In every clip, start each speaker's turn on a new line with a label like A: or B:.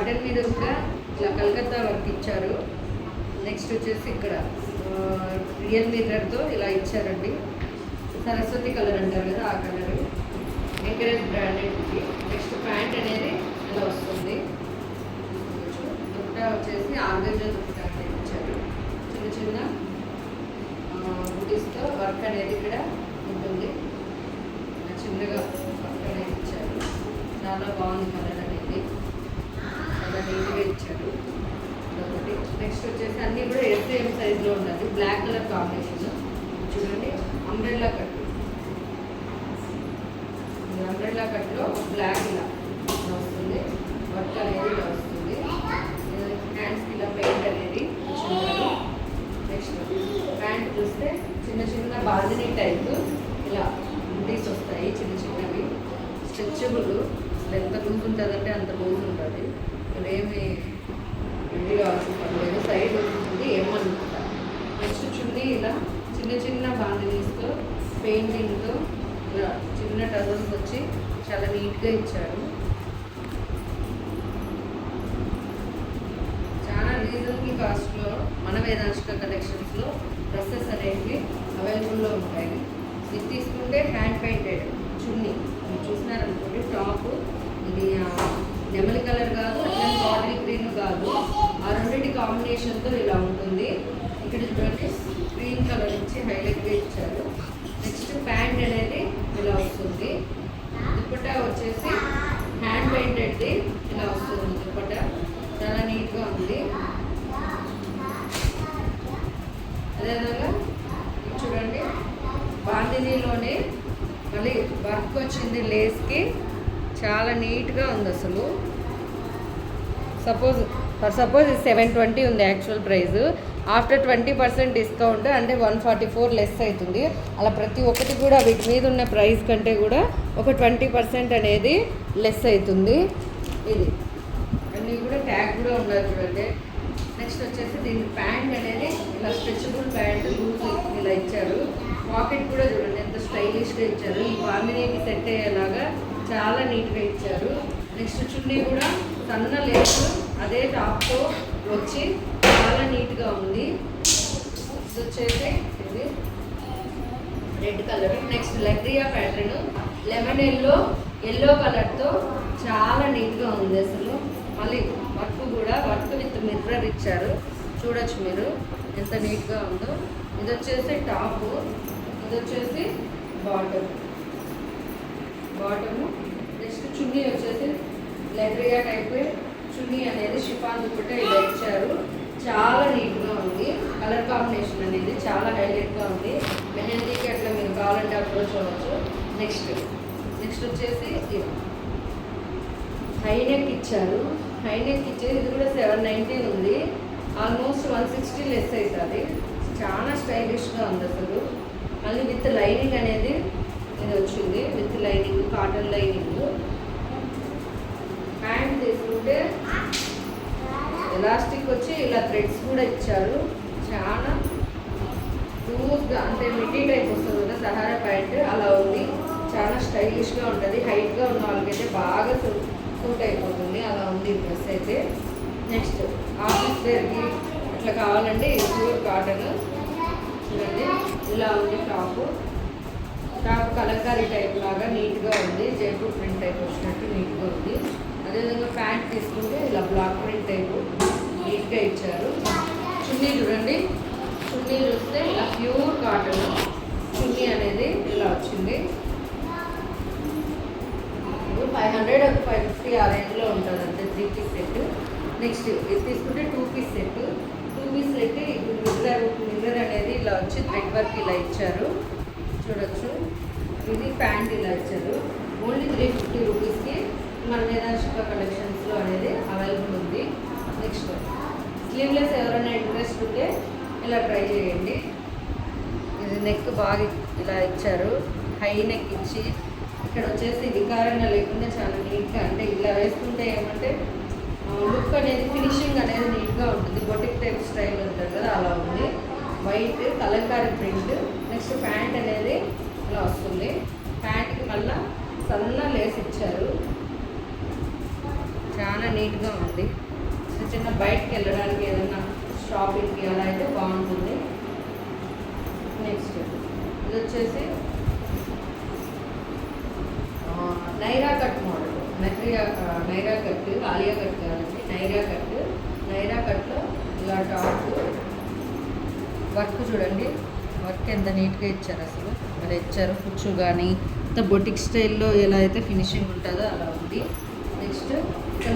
A: Button మీద కూడా ఇలా కలకత్తా వర్క్ ఇచ్చారు. నెక్స్ట్ వచ్చేసి ఇక్కడ రియల్ మిర్రర్తో ఇలా ఇచ్చారండి. సరస్వతి కలర్ అంటారు కదా, ఆ colour. Encourage branded. Next pant అనేది ఇలా వస్తుంది. దుప్పటా వచ్చేసి ఆర్గంజా దుప్పటా అనేది ఇచ్చారు. చిన్న చిన్న బుటీస్తో వర్క్ అనేది ఇక్కడ ఉంటుంది. చిన్నగా వర్క్ అనేది ఇచ్చారు. చాలా బాగుంది కలర్ అనేది, చాలా నీట్గా ఇచ్చారు. ఒకటి నెక్స్ట్ వచ్చేసి అన్నీ కూడా ఎస్ఎం సైజ్లో ఉన్నది. బ్లాక్ కలర్ కాంబినేషన్ చూడండి. అంబ్రెల్లా కట్, అంబ్రెల్లా కట్లో బ్లాక్ ఇలా వస్తుంది. వర్క్ అనేది ఇలా వస్తుంది. హ్యాండ్స్కి ఇలా పెయింట్ అనేది ఇచ్చుకుంటారు. నెక్స్ట్ ప్యాంట్ చూస్తే చిన్న చిన్న బాల్కనీ టైప్ ఇలా బుటీస్ వస్తాయి, చిన్న చిన్నవి. స్ట్రెచబుల్, అసలు ఎంత లూజ్ ఉంటుందంటే అంత లూజ్ ఉంటుంది. ఇక్కడ ఏమి ఇది కావాల్సిన పర్లేదు. సైడ్ ఉంటుంది ఏమనుకుంటా. నెక్స్ట్ చున్నీ ఇలా చిన్న చిన్న బాల్కనీస్తో పెయింటింగ్తో ఇలా చిన్న టజల్స్ వచ్చి చాలా నీట్గా ఇచ్చారు. చాలా రీజనబుల్ కాస్ట్లో మన వేదాంశిక కలెక్షన్స్లో డ్రెస్సెస్ అనేవి అవైలబుల్లో ఉంటాయి. ఇది తీసుకుంటే హ్యాండ్ పెయింటెడ్ చున్నీ మీరు చూసినారనుకోండి. టాప్ ఇది నెమలి కలర్ కాదు, అట్లా బాటిల్ గ్రీన్ కాదు, ఆ రెండింటి కాంబినేషన్తో ఇలా ఉంటుంది. ఇక్కడ చూడండి గ్రీన్ కలర్ ఇచ్చి హైలైట్గా ఇచ్చారు. నెక్స్ట్ ప్యాంట్ అనేది ఇలా వస్తుంది. దుప్పటా వచ్చేసి హ్యాండ్ పెయింటెడ్ది ఇలా వస్తుంది. దుప్పటా చాలా నీట్గా ఉంది. అదేవిధంగా చూడండి బాందినీలోనే మళ్ళీ వర్క్ వచ్చింది లేస్కి, చాలా నీట్గా ఉంది అసలు. సపోజ్ ఇది 720 ఉంది యాక్చువల్ ప్రైస్. ఆఫ్టర్ 20% డిస్కౌంట్ అంటే 144 లెస్ అవుతుంది. అలా ప్రతి ఒక్కటి కూడా వీటి మీద ఉన్న ప్రైస్ కంటే కూడా ఒక 20% అనేది లెస్ అవుతుంది. ఇది అన్నీ కూడా ట్యాగ్ కూడా ఉండదు చూడండి. నెక్స్ట్ వచ్చేసి దీని ప్యాంట్ అనేది ఇలా స్ట్రెచబుల్ ప్యాంట్ లూజ్ ఇలా ఇచ్చారు. పాకెట్ కూడా చూడండి ఎంత స్టైలిష్గా ఇచ్చారు. ఈ బాంబినీకి సెట్ అయ్యేలాగా చాలా నీట్గా ఇచ్చారు. నెక్స్ట్ చున్నీ కూడా సన్న లేసు అదే టాప్తో వచ్చి చాలా నీట్గా ఉంది. ఇది వచ్చేసి ఇది red colour. Next Legria pattern lemon yellow కలర్తో చాలా నీట్గా ఉంది అసలు. మళ్ళీ వర్క్ కూడా వర్క్ విత్ మిర్రర్ ఇచ్చారు. చూడొచ్చు మీరు ఎంత నీట్గా ఉందో. ఇది వచ్చేసి టాపు, ఇది వచ్చేసి బాటము. నెక్స్ట్ చున్నీ వచ్చేసి లెగ్రియా టైప్ చున్నీ అనేది షిఫాన్ దుప్పటా ఇలా ఇచ్చారు. చాలా నీట్గా ఉంది. కలర్ కాంబినేషన్ అనేది చాలా హైలైట్గా ఉంది. మెహందీకి అట్లా మీరు కావాలంటే అప్రోచ్ అవ్వచ్చు. నెక్స్ట్ వచ్చేసి హైనెక్ ఇచ్చారు. హైనెక్ ఇచ్చేది ఇది కూడా 719 ఉంది. ఆల్మోస్ట్ 160 లెస్ అవుతుంది. చాలా స్టైలిష్గా ఉంది అసలు. మళ్ళీ విత్ లైనింగ్ అనేది ఇది వచ్చింది. With lining, cotton lining. Pant తీసుకుంటే ఎలాస్టిక్ వచ్చి ఇలా థ్రెడ్స్ కూడా ఇచ్చారు. చాలా లూజ్గా అంటే మిడ్డీ టైప్ వస్తుంది కదా సహారా ప్యాంట్, అలా ఉంది. చాలా స్టైలిష్గా ఉంటుంది. హైట్గా ఉన్న వాళ్ళకైతే బాగా సూట్ అయిపోతుంది. అలా ఉంది డ్రెస్ అయితే. నెక్స్ట్ ఆఫీస్ వేర్కి అట్లా కావాలంటే ప్యూర్ కాటన్ చూడండి ఇలా ఉంది. టాప్ కలంకారీ టైప్ లాగా నీట్గా ఉంది. జైపూర్ ప్రింట్ టైప్ వచ్చినట్టు నీట్గా ఉంది. అదేవిధంగా ప్యాంట్ తీసుకుంటే ఇలా బ్లాక్ ప్రింట్ టైపు నీట్గా ఇచ్చారు. చున్నీ చూడండి, చున్నీ చూస్తే ఇలా ప్యూర్ కాటన్ చున్నీ అనేది ఇలా వచ్చింది. 500 550 ఆ రేంజ్లో ఉంటుంది అంతే. 3 పీస్ సెట్. నెక్స్ట్ ఇది తీసుకుంటే 2 piece set. 2 piece set mirror అనేది ఇలా వచ్చి థ్రెడ్ వర్క్ ఇలా ఇచ్చారు. చూడొచ్చు. ఇది ప్యాంట్ ఇలా ఇచ్చారు. ఓన్లీ 350 రూపీస్కి మన వేదాంశిక కలెక్షన్స్లో అనేది అవైలబుల్ ఉంది. నెక్స్ట్ స్లీవ్లెస్ ఎవరైనా ఇంట్రెస్ట్ ఉంటే ఇలా ట్రై చేయండి. ఇది నెక్ బాగా ఇలా ఇచ్చారు. హై నెక్ ఇచ్చి ఇక్కడ వచ్చేసి వికారంగా లేకుండా చాలా నీట్గా, అంటే ఇలా వేసుకుంటే ఏమంటే లుక్ అనేది ఫినిషింగ్ అనేది నీట్గా ఉంటుంది. బొటిక్ టైప్ స్టైల్ ఉంటుంది కదా, అలా ఉంది. White Kalamkari print. Next pant అనేది ఇలా వస్తుంది. ప్యాంట్కి మళ్ళీ సన్న లేస్ ఇచ్చారు. చాలా నీట్గా ఉంది. చిన్న చిన్న బయటకు వెళ్ళడానికి ఏదైనా షాపింగ్కి అలా అయితే బాగుంటుంది. నెక్స్ట్ ఇది వచ్చేసి Naira cut model. Naira cut, Alia cut కాదండి, నైరా కట్లో ఇలా టాప్ వర్క్ చూడండి, వర్క్ ఎంత నీట్గా ఇచ్చారు, అసలు మరి ఇచ్చారు. కుచ్చు కానీ ఇంత బొటిక్ స్టైల్లో ఎలా అయితే ఫినిషింగ్ ఉంటుందో అలా ఉంది. నెక్స్ట్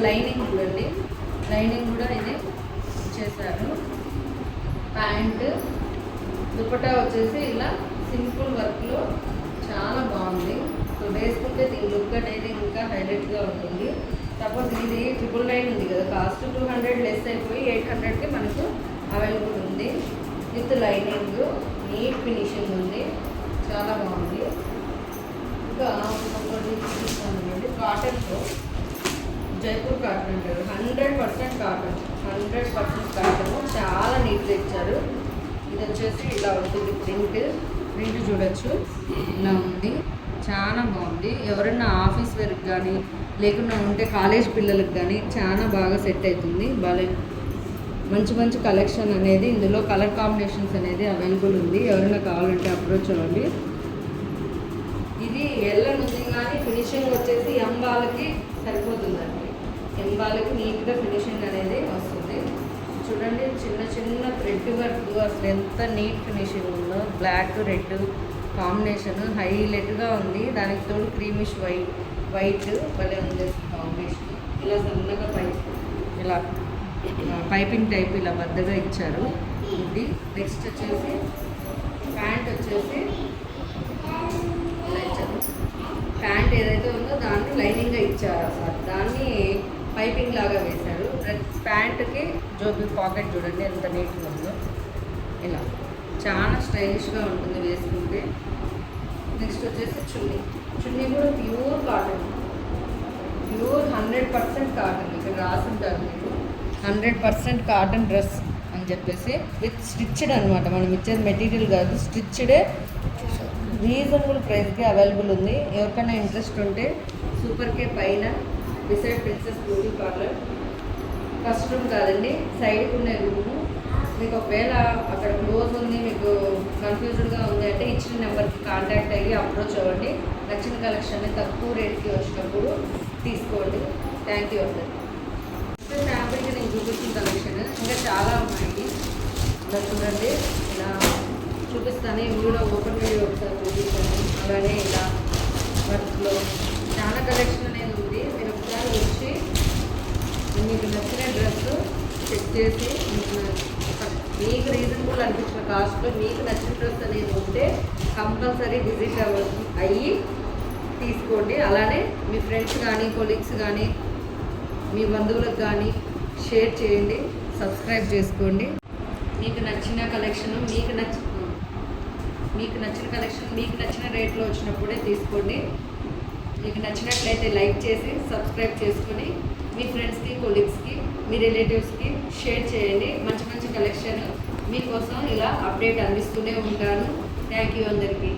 A: లైనింగ్ చూడండి, లైనింగ్ కూడా ఇది ఇచ్చేసారు. ప్యాంట్ దుపట్టా వచ్చేసి ఇలా సింపుల్ వర్క్లో చాలా బాగుంది. సో వేసుకుంటే దీని లుక్ అనేది ఇంకా హైలైట్గా ఉంటుంది. సపోజ్ ఇది 999 ఉంది కదా, కాస్ట్ 200 లెస్ అయిపోయి 800కి మనకు అవైలబుల్ ఉంది. విత్ లైనింగ్, నీట్ ఫినిషింగ్ ఉంది, చాలా బాగుంది. ఇంకా ఒకటి చూపిస్తానండి, కాటన్లో జైపూర్ కాటన్ అంటారు. 100% కాటన్, 100% కాటన్, చాలా నీట్గా ఇచ్చారు. ఇది వచ్చేసి ఇలా ఉంటుంది, ప్రింట్ చూడొచ్చు, ఇలా ఉంది, చాలా బాగుంది. ఎవరైనా ఆఫీస్ వేర్కి కానీ లేకుండా ఉంటే కాలేజ్ పిల్లలకు కానీ చాలా బాగా సెట్ అవుతుంది. మంచి మంచి కలెక్షన్ అనేది ఇందులో, కలర్ కాంబినేషన్స్ అనేది అవైలబుల్ ఉంది. ఎవరైనా కావాలంటే అప్రోచ్ అవ్వండి. ఇది ఎల్లని ఉంది కానీ ఫినిషింగ్ వచ్చేసి ఎంబాలకి సరిపోతుందండి. ఎంబాలకి నీట్గా ఫినిషింగ్ అనేది వస్తుంది. చూడండి, చిన్న చిన్న థ్రెడ్ వర్క్, అసలు ఎంత నీట్ ఫినిషింగ్ ఉందో. బ్లాక్ రెడ్ కాంబినేషన్ హైలైట్గా ఉంది. దానికి తోడు క్రీమిష్ వైట్ భలే ఉంది కాంబినేషన్. ఇలా సన్నగా ఇలా పైపింగ్ టైప్ ఇలా పెద్దగా ఇచ్చారు. ఇది నెక్స్ట్ వచ్చేసి ప్యాంట్ వచ్చేసి ఇలా ఇచ్చారు. ప్యాంట్ ఏదైతే ఉందో దాన్ని లైనింగ్గా ఇచ్చారు, అసలు దాన్ని పైపింగ్ లాగా వేశారు. ప్యాంట్కి జోబీ పాకెట్ చూడండి ఎంత నీట్గా ఉందో. ఇలా చాలా స్టైలిష్గా ఉంటుంది వేసుకుంటే. నెక్స్ట్ వచ్చేసి చున్నీ కూడా ప్యూర్ కాటన్, 100% కాటన్. ఇక్కడ రాసుంటారు మీకు 100% కాటన్ డ్రెస్ అని చెప్పేసి, విత్ స్టిచ్డ్ అనమాట. మనం ఇచ్చేది మెటీరియల్ కాదు, స్టిచ్డే, రీజనబుల్ ప్రైస్కి అవైలబుల్ ఉంది. ఎవరికైనా ఇంట్రెస్ట్ ఉంటే సూపర్ కే పైన beside princess beauty parlour, first room కాదండి, సైడ్కి ఉన్న రూము. మీకు ఒకవేళ అక్కడ క్లోజ్ ఉంది, మీకు కన్ఫ్యూజన్గా ఉంది అంటే ఇచ్చిన నెంబర్కి కాంటాక్ట్ అయ్యి అప్రోచ్ అవ్వండి. నచ్చిన కలెక్షన్ని తక్కువ రేట్కి వచ్చినప్పుడు తీసుకోండి. థ్యాంక్ యూ అండి. ఫ్యాబ్రిక్ నేను చూపిస్తున్న కలెక్షన్ ఇంకా చాలా ఉన్నాయి. ఇలా చూడండి, ఇలా చూపిస్తాను. ఇవి కూడా ఓపెన్ వీడియో ఒకసారి చూపిస్తాను. అలానే ఇలా వర్క్లో చాలా కలెక్షన్ అనేది ఉంది. మీరు ఒకసారి వచ్చి మీకు నచ్చిన డ్రెస్ చెక్ చేసి మీకు రీజనబుల్ అనిపించిన కాస్ట్లో మీకు నచ్చిన డ్రెస్ అనేది ఉంటే కంపల్సరీ విజిట్ అయ్యి తీసుకోండి. అలానే మీ ఫ్రెండ్స్ కానీ కొలీగ్స్ కానీ మీ బంధువులకు కానీ షేర్ చేయండి, సబ్స్క్రైబ్ చేసుకోండి. మీకు నచ్చిన కలెక్షన్ మీకు నచ్చిన రేట్లో వచ్చినప్పుడే తీసుకోండి. మీకు నచ్చినట్లయితే లైక్ చేసి సబ్స్క్రైబ్ చేసుకొని మీ ఫ్రెండ్స్కి కొలీగ్స్కి మీ రిలేటివ్స్కి షేర్ చేయండి. మంచి మంచి కలెక్షన్ మీకోసం ఇలా అప్డేట్ అందిస్తూనే ఉంటాను. థ్యాంక్ యూ అందరికీ.